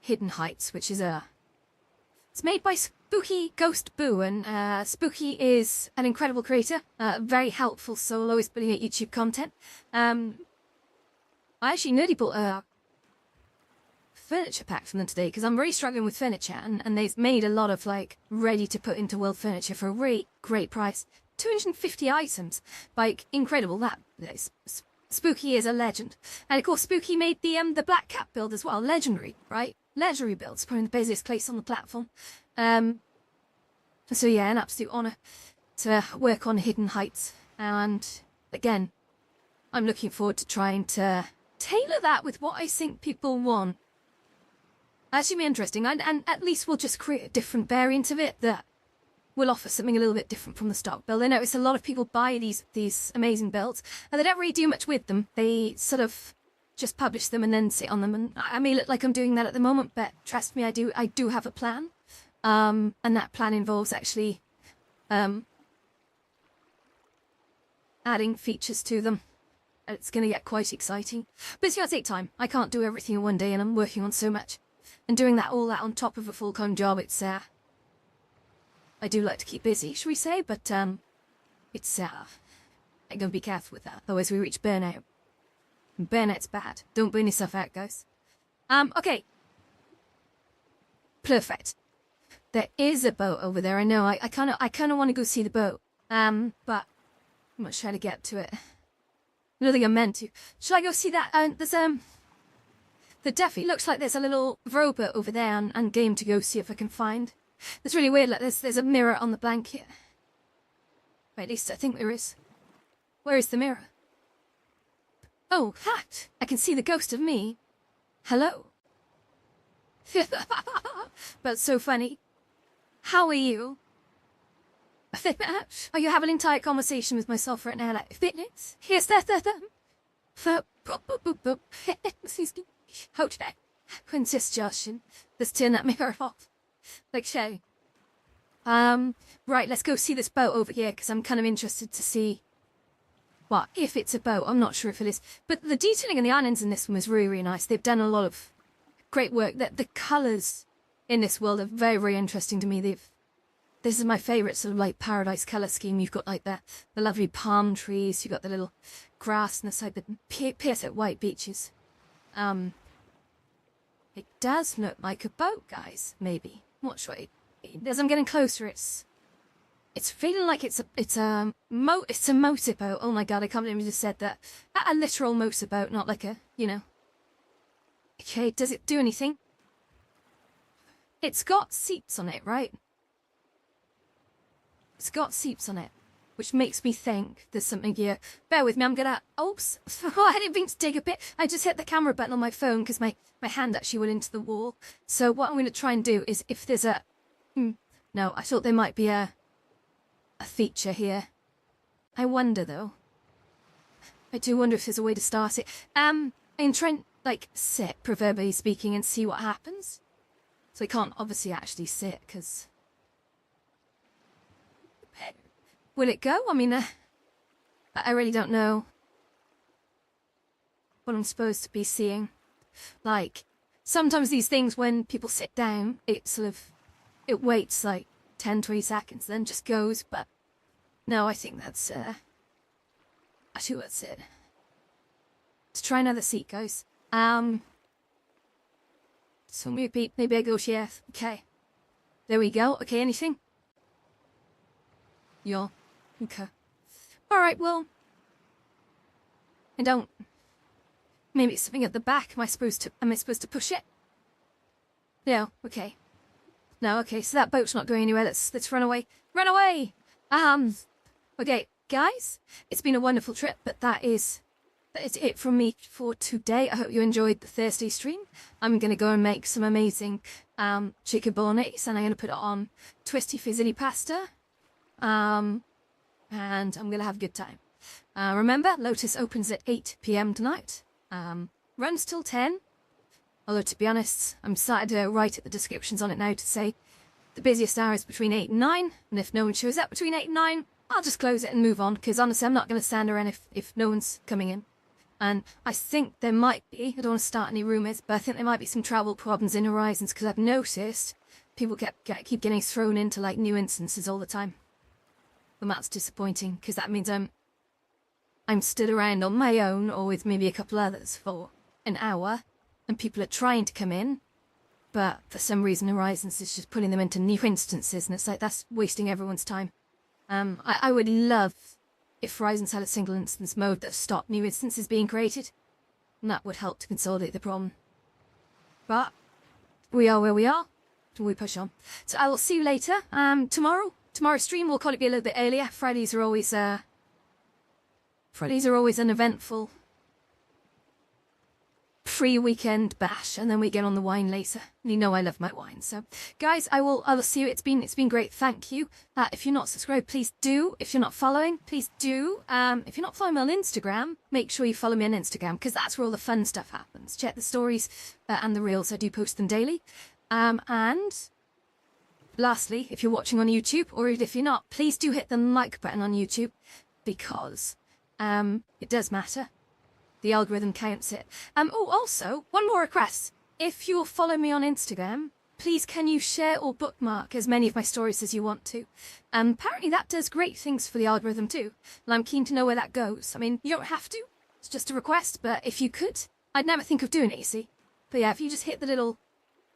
Hidden Heights, which is it's made by Spooky Ghost Boo, and Spooky is an incredible creator, very helpful soul, always putting out YouTube content. I actually nearly bought a furniture pack from them today because I'm really struggling with furniture, and they've made a lot of like ready to put into world furniture for a really great price. 250 items, like incredible. That is. Spooky is a legend. And of course Spooky made the Black Cat build as well. Legendary, right? Legendary builds, probably the busiest place on the platform. So yeah, an absolute honour to work on Hidden Heights. And again, I'm looking forward to trying to tailor that with what I think people want. That should be interesting. And at least we'll just create a different variant of it that will offer something a little bit different from the stock build. I notice a lot of people buy these amazing builds, and they don't really do much with them. They sort of just publish them and then sit on them. And I may look like I'm doing that at the moment, but trust me, I do have a plan. And that plan involves actually adding features to them. It's going to get quite exciting. But it's going to take time. I can't do everything in one day, and I'm working on so much. And doing all that on top of a full-time job, it's I do like to keep busy, shall we say, but it's I'm gonna be careful with that, otherwise we reach burnout. And burnout's bad. Don't burn yourself out, guys. Okay. Perfect. There is a boat over there. I know. I kind of want to go see the boat. But I'm not trying to get to it. I don't think I'm meant to. Shall I go see that? There's, the definitely looks like there's a little robot over there and game to go see if I can find. It's really weird, like there's a mirror on the blanket. Wait, at least I think there is. Where is the mirror? Oh, fact! I can see the ghost of me. Hello. But so funny. How are you? Are you having an entire conversation with myself right now, like fitness? Here's that. Hold that. Princess Justin. Let's turn that mirror off. Like Shay. Right, let's go see this boat over here, because I'm kind of interested to see what, if it's a boat. I'm not sure if it is. But the detailing and the islands in this one is really, really nice. They've done a lot of great work. The colours in this world are very, very interesting to me. This is my favourite sort of like paradise colour scheme. You've got like the lovely palm trees. You've got the little grass on the side, the pierced white beaches. It does look like a boat, guys. Maybe. I'm not sure. As I'm getting closer, it's feeling like it's a motorboat. Oh my god, I can't believe I just said that. A literal motorboat, not like a, you know. Okay, does it do anything? It's got seats on it, right? It's got seats on it, which makes me think there's something here. Bear with me, I'm gonna... Oops. I didn't mean to dig a bit. I just hit the camera button on my phone because my hand actually went into the wall. So what I'm going to try and do is if there's a... No, I thought there might be a feature here. I wonder, though. I do wonder if there's a way to start it. I'm trying, like, sit, proverbially speaking, and see what happens. So I can't obviously actually sit, because... Will it go? I mean, I really don't know what I'm supposed to be seeing. Like, sometimes these things, when people sit down, it waits like 10, 20 seconds, then just goes, but no, I think that's, actually that's it. Let's try another seat, guys. So maybe I go yes. Okay. There we go. Okay, anything? Yeah. Okay. Alright, well... I don't... Maybe it's something at the back. Am I supposed to push it? No, okay. No, okay, so that boat's not going anywhere. Let's run away. Run away! Okay, guys, it's been a wonderful trip, but that is it from me for today. I hope you enjoyed the Thursday stream. I'm going to go and make some amazing chicken bolognese, and I'm going to put it on twisty fusilli pasta. And I'm going to have a good time. Remember, Lotus opens at 8 PM tonight. Runs till 10. Although, to be honest, I'm started to write at the descriptions on it now to say the busiest hour is between 8 and 9. And if no one shows up between 8 and 9, I'll just close it and move on. Because honestly, I'm not going to stand around if no one's coming in. And I think there might be, I don't want to start any rumours, but I think there might be some travel problems in Horizons. Because I've noticed people keep getting thrown into like new instances all the time. And that's disappointing, because that means I'm stood around on my own, or with maybe a couple others, for an hour, and people are trying to come in, but for some reason Horizons is just putting them into new instances, and it's like, that's wasting everyone's time. I would love if Horizons had a single instance mode that stopped new instances being created, and that would help to consolidate the problem. But we are where we are, so we push on. So I will see you later, Tomorrow's stream will probably be a little bit earlier. Fridays are always an eventful pre-weekend bash, and then we get on the wine later. And you know I love my wine. So, guys, I will see you. It's been great. Thank you. If you're not subscribed, please do. If you're not following, please do. If you're not following me on Instagram, make sure you follow me on Instagram, because that's where all the fun stuff happens. Check the stories and the reels. I do post them daily. And lastly, if you're watching on YouTube, or if you're not, please do hit the like button on YouTube, because it does matter. The algorithm counts it. Oh, also, one more request. If you'll follow me on Instagram, please can you share or bookmark as many of my stories as you want to. Apparently that does great things for the algorithm too, and I'm keen to know where that goes. I mean, you don't have to. It's just a request, but if you could, I'd never think of doing it, you see. But yeah, if you just hit the little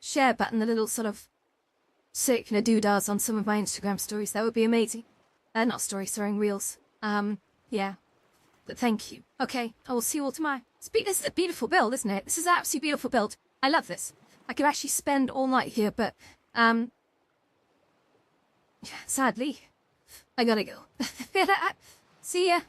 share button, the little sort of circular doodahs on some of my Instagram stories, that would be amazing. Not stories, sorry, reels. Yeah. But thank you. Okay, I will see you all tomorrow. This is a beautiful build, isn't it? This is an absolutely beautiful build. I love this. I could actually spend all night here, but, sadly, I gotta go. See ya.